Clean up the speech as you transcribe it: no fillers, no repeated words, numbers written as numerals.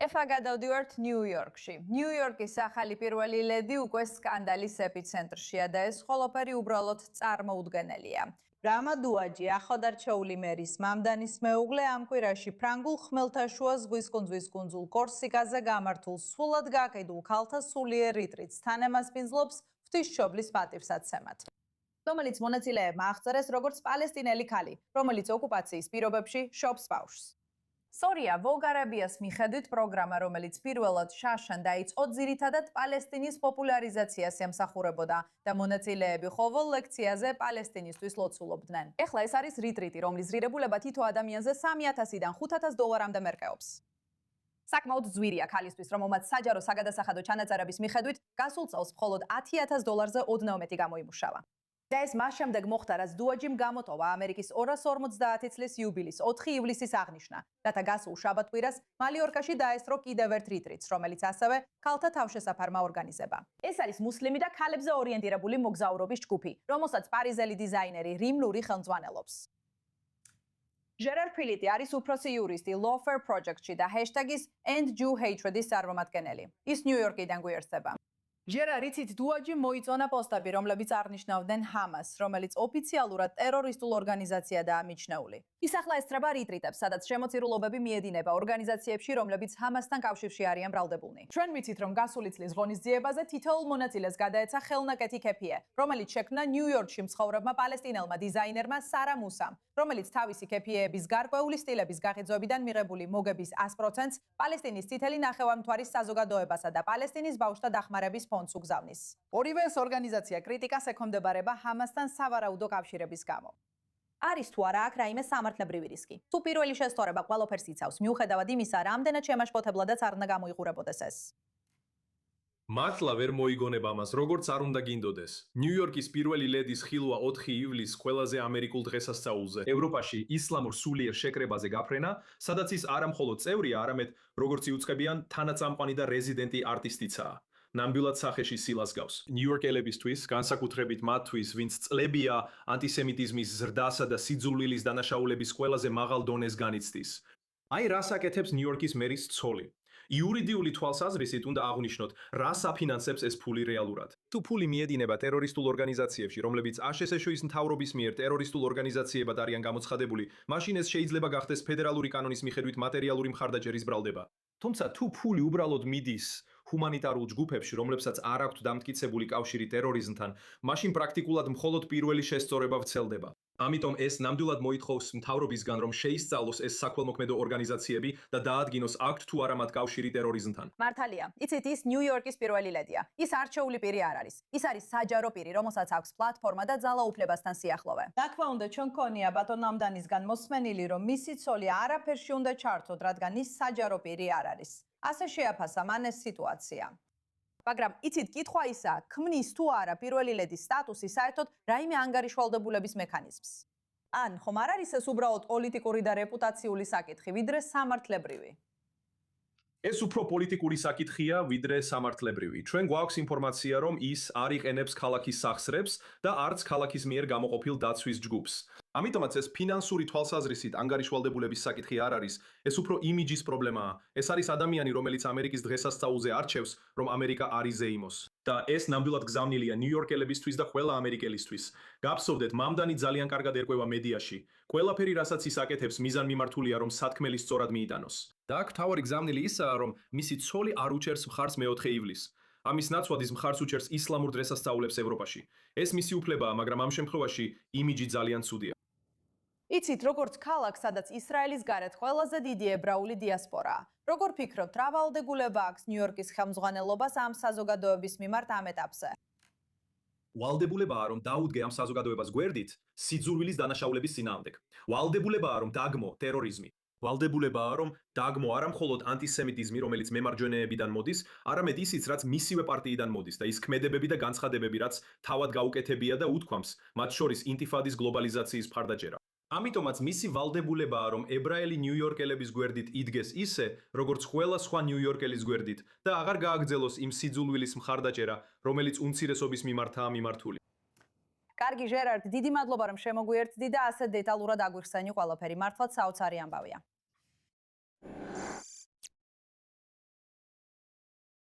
ეხლა გადავდივართ ნიუ-იორკში. ნიუ-იორკის ახალი პირველი ლედი უკვე სკანდალის ეპიცენტრშია და ეს ყველაფერი უბრალოდ წარმოუდგენელია. ბრამა დუაჯი, ახლადარჩეული მერის მამდანის მეუღლე ამ კვირაში ფრანგულ ხმელთაშუა ზღვის კუნძulis კუნძულ კორსიკაზე გამართულ სულად გაყიდულ ქალთა სულიერ რიტრიტს თანამასპინძლობს ღვთისმშობლის პატივსაცემად, რომელიც მონაწილეებმა აღწერეს როგორც პალესტინელი ქალი, რომელიც ოკუპაციის პირობებში შობს ბავშვს. Სორია ვოლგარაბიას მიხედვით პროგრამა, რომელიც პირველად შაშან დაიწყო, ძირითადად პალესტინის პოპულარიზაციას ემსახურებოდა და მონაწილეები ყოველ ლექციაზე პალესტინისთვის ლოცულობდნენ. ეხლა ეს არის რიტრიტი, რომლის ღირებულება თითო ადამიანზე $3,000-დან $5,000-მდე მერყეობს. საკმაოდ ძვირია ქალისთვის, რომელმაც საჯარო საგადასახადო ჩანაწერების მიხედვით გასულ წელს მხოლოდ $10,000-ზე ოდნავ მეტი გამოიმუშავა. და ეს მას შემდეგ მოხდა, რაც დუაჯიმ გამოტოვა ამერიკის 250 წლის იუბილის 4 ივლისის აღნიშვნა, რათა გასულ შაბათ-კვირას მალიორკაში დაესწრო კიდევ ერთ რიტრიტს, რომელიც ასევე ქალთა თავშესაფარმა ორგანიზება. ეს არის მუსლიმი და ქალებზე ორიენტირებული მოგზაურობის ჯგუფი, რომელსაც პარიზელი დიზაინერი რიმ ლური ხელმძღვანელობს. ჟერარ ფილიტი არის უფროსი იურისტი Lawfare Project-ში და ჰეშტაგის End Jew Hatred-ის წარმომადგენელი. ის ნიუ-იორკიდან გვიერთდება. ჟერარ, იცით, დუაჯიმ მოიწონა პოსტები, რომლებიც არნიშნავდნენ ჰამასს, რომელიც ოფიციალურად ტერორისტულ ორგანიზაციადაა მიჩნეული. ის ახლა ესწრება რიტრიტებს, სადაც შემოწირულობები მიედინება ორგანიზაციებში, რომლებიც ჰამასთან კავშირში არიან ბრალდებულნი. ჩვენ ვიცით, რომ გასული წლის ღონისძიებაზე თითოეულ მონაწილეს გადაეცა ხელნაკეთი ქეფიე, რომელიც შექმნა ნიუ-იორკში მცხოვრებმა პალესტინელმა დიზაინერმა სარა მუსამ, რომელიც თავისი ქეფიეების გარკვეული სტილების გაყიდვებიდან მიღებული მოგების 100%-ს პალესტინის წითელი ნახევარმთვარის საზოგადოებასა და პალესტინის ბავშვთა დახმარების ფონდს უგზავნის. ორივე ეს ორგანიზაცია კრიტიკას ექვემდებარება ჰამასთან სავარაუდო კავშირების გამო. არის თუ არა აქ რაიმე სამართლებრივი რისკი? თუ პირველი შესწორება ყველაფერს იცავს, მიუხედავად იმისა, რამდენად შემაშფოთებლადაც არ უნდა გამოიყურებოდეს ეს. მართლა ვერ მოიგონება ამას, როგორც არ უნდა გინდოდეს. ნიუ-იორკის პირველი ლედის ხილვა 4 ივლისს ყველაზე ამერიკულ დღესასწაულზე, ევროპაში ისლამურ სულიერ შეკრებაზე გაფრენა, სადაც ის არა მხოლოდ წევრია, არამედ როგორც იუწყებიან, თანაწამყვანი და რეზიდენტი არტისტიცაა. ნამდვილად სახეში სილას გავს. ნიუ-იორკელებისთვის, განსაკუთრებით მათთვის, ვინც წლებია ანტისემიტიზმის ზრდასა და სიძულვილის დანაშაულების ყველაზე მაღალ დონეს განიცდის. აი რას აკეთებს ნიუ-იორკის მერის ცოლი. იურიდიული თვალსაზრისით უნდა აღვნიშნოთ, რას აფინანსებს ეს ფული რეალურად. თუ ფული მიედინება ტერორისტულ ორგანიზაციებში, რომლებიც აშშ-ის მთავრობის მიერ ტერორისტულ ორგანიზაციებად არიან გამოცხადებული, მაშინ ეს შეიძლება გახდეს ფედერალური კანონის მიხედვით მატერიალური მხარდაჭერის ბრალდება. თუმცა თუ ფული უბრალოდ მიდის ჰუმანიტარულ ჯგუფებში, რომლებსაც არ აქვთ დამტკიცებული კავშირი ტერორიზმთან, მაშინ პრაქტიკულად მხოლოდ პირველი შესწორება ვრცელდება. ამიტომ ეს ნამდვილად მოითხოვს მთავრობისგან, რომ შეისწავლოს ეს საქველმოქმედო ორგანიზაციები და დაადგინოს აქვთ თუ არა მათ კავშირი ტერორიზმთან. მართალია, იცით, ის ნიუ-იორკის პირველი ლედია. ის არჩეული პირი არ არის. ის არის საჯარო პირი, რომელსაც აქვს პლატფორმა და ძალაუფლებასთან სიახლოვე. რა თქმა უნდა, ჩვენ გქონია ბატონ ამდანისგან მოსმენილი, რომ მისი ცოლი არაფერში უნდა ჩართოთ, რადგან ის საჯარო პირი არ არის. ასე შეაფასა მან ეს სიტუაცია. მაგრამ იცით, კითხვა ისაა, ქმნის თუ არა პირველი ლედის სტატუსი საერთოდ რაიმე ანგარიშვალდებულების მექანიზმს? ან ხომ არ არის ეს უბრალოდ პოლიტიკური და რეპუტაციული საკითხი, ვიდრე სამართლებრივი? ეს უფრო პოლიტიკური საკითხია, ვიდრე სამართლებრივი. ჩვენ გვაქვს ინფორმაცია, რომ ის არ იყენებს ქალაქის სახსრებს და არც ქალაქის მიერ გამოყოფილ დაცვის ჯგუფს. ამიტომაც ეს ფინანსური თვალსაზრისით ანგარიშვალდებულების საკითხი არ არის, ეს უფრო იმიჯის პრობლემაა. ეს არის ადამიანი, რომელიც ამერიკის დღესასწაულზე არჩევს, რომ ამერიკა არ იზეიმოს. და ეს ნამდვილად გზავნილია ნიუ-იორკელებისთვის და ყველა ამერიკელისთვის. გაფსოვდეთ, მამდანი ძალიან კარგად ერკვევა მედიაში. ყველაფერი, რასაც ის აკეთებს, მიზანმიმართულია, რომ სათქმელი სწორად მიიტანოს. და აქ მთავარი გზავნილი ისაა, რომ მისი ცოლი არ უჭერს მხარს მე-4 ივლისს. ამის ნაცვლად ის მხარს უჭერს ისლამურ დღესასწაულებს ევროპაში. ეს მისი უფლებაა, მაგრამ ამ შემთხვევაში იმიჯი ძალიან ცუდია. იცით, როგორც ქალაქ, სადაც ისრაელის გარეთ ყველაზე დიდი ებრაული დიასპორაა. როგორ ფიქრობთ, რა ვალდებულება აქვს ნიუ-იორკის ხელმძღვანელობას ამ საზოგადოების მიმართ ამ ეტაპზე? ვალდებულებაა, რომ დაუდგე ამ საზოგადოებას გვერდით სიძულვილის დანაშაულების წინააღმდეგ. ვალდებულებაა, რომ დაგმო ტერორიზმი. ვალდებულებაა, რომ დაგმო არა მხოლოდ ანტისემიტიზმი, რომელიც მემარჯვენეებიდან მოდის, არამედ ისიც, რაც მისივე პარტიიდან მოდის და ის ქმედებები და განცხადებები, რაც თავად გაუკეთებია და უთქვამს, მათ შორის ინტიფადის გლობალიზაციის მხარდაჭერა. ამიტომაც მისი ვალდებულებაა, რომ ებრაელი ნიუ-იორკელების გვერდით იდგეს ისე, როგორც ყველა სხვა ნიუ-იორკელის გვერდით და აღარ გააგრძელოს იმ სიძულვილის მხარდაჭერა, რომელიც უმცირესობის მიმართაა მიმართული. კარგი, ჟერარდ, დიდი მადლობა, რომ შემოგვიერთდი და ასე დეტალურად აგვიხსენი ყველაფერი. მართლაც საოცარი ამბავია.